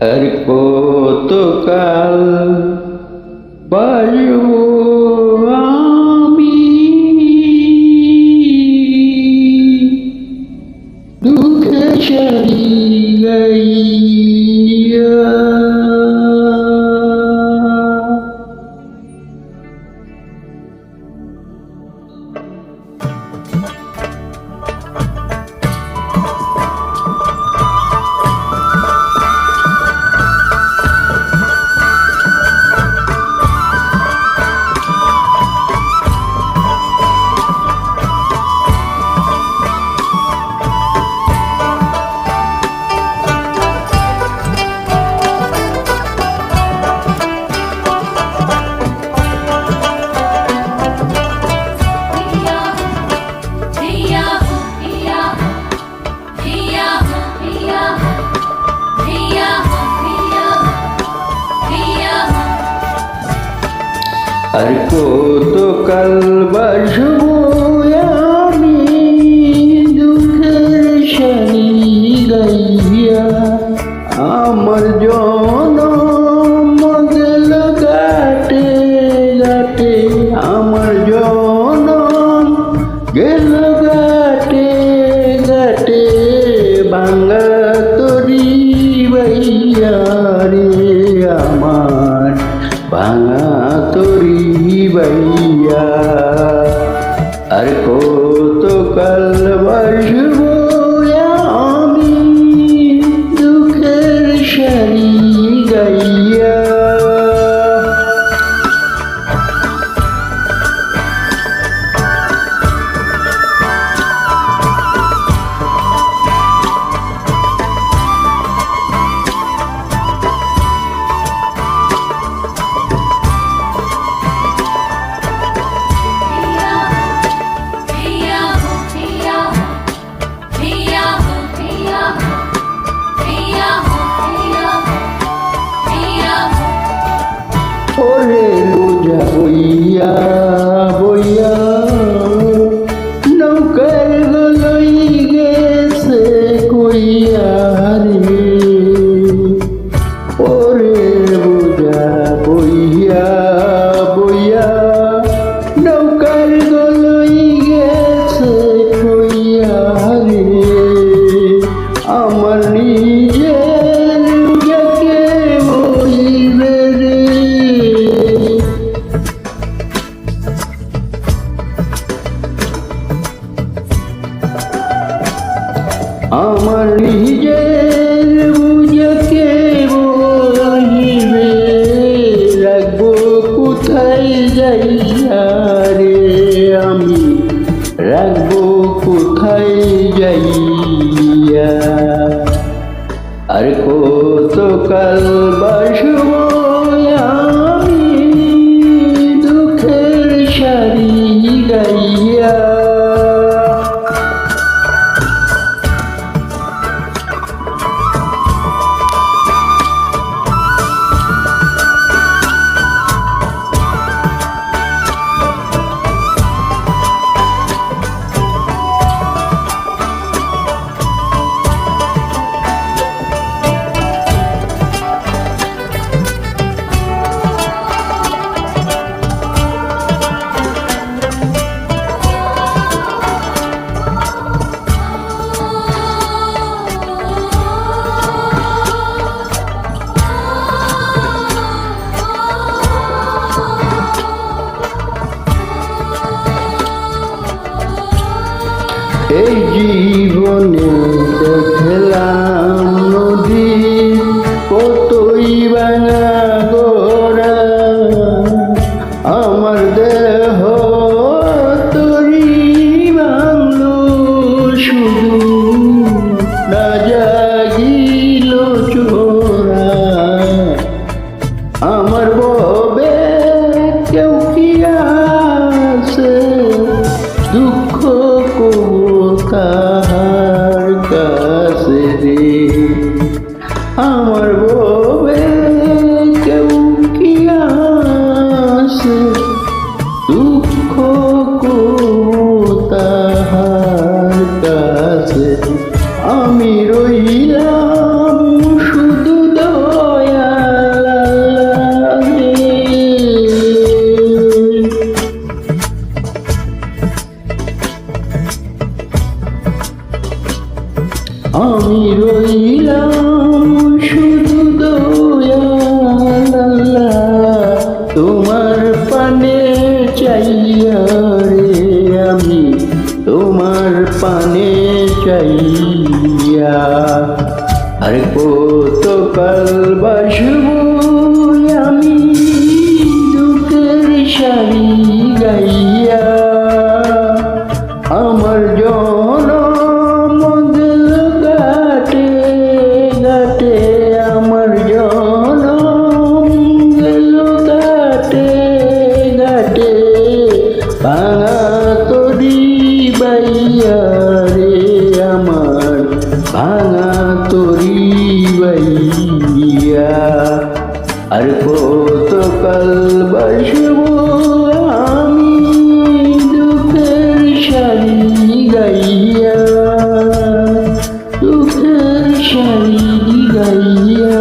আর কতকাল বাজবো আমি দুঃখে সারি গাইয়া। আর কতকাল বাসবো আমি দুঃখের সারি গাইয়া। আমার জনম গেল ঘাটে ঘাটে, আমার জনম গেল ঘাটে ঘাটে, ভাঙা তরি বাইয়া রে আমার ভাঙা তরি বাইয়া। আর কতকাল বাসবো আমি দুঃখের সারি গাইয়া। ওরে লুজা বইয়া বইয়া নৌকার গলই গেছে কইয়া রে। ওরে বুঝা বইয়া বইয়া নৌকার গলই গেছে কইয়া রে। আমার নিজের যাকে বইবে রে, আমার নিজের বুঝাকে বহিবে, রাখবো কোথায় যাইয়া রে আমি, রাখবো কোথায় যাইয়া। আর কতকাল বাসবো আমি দুঃখের সারি গাইয়া। তোমার পানে চাইয়া রে আমি তোমার পানে চাইয়া আর কত কাল বাসবো আমি দুঃখের শাড়ি গাইয়া আমার জনম গেল ঘাটে ঘাটে আমার জনম গেল ঘাটে ঘাটে ভাঙা তরি বাইয়া রে আমার ভাঙা তরি বাইয়া আর কত কাল বাসবো আমি দুঃখের শাড়ি গাইয়া দুঃখের শাড়ি গাইয়া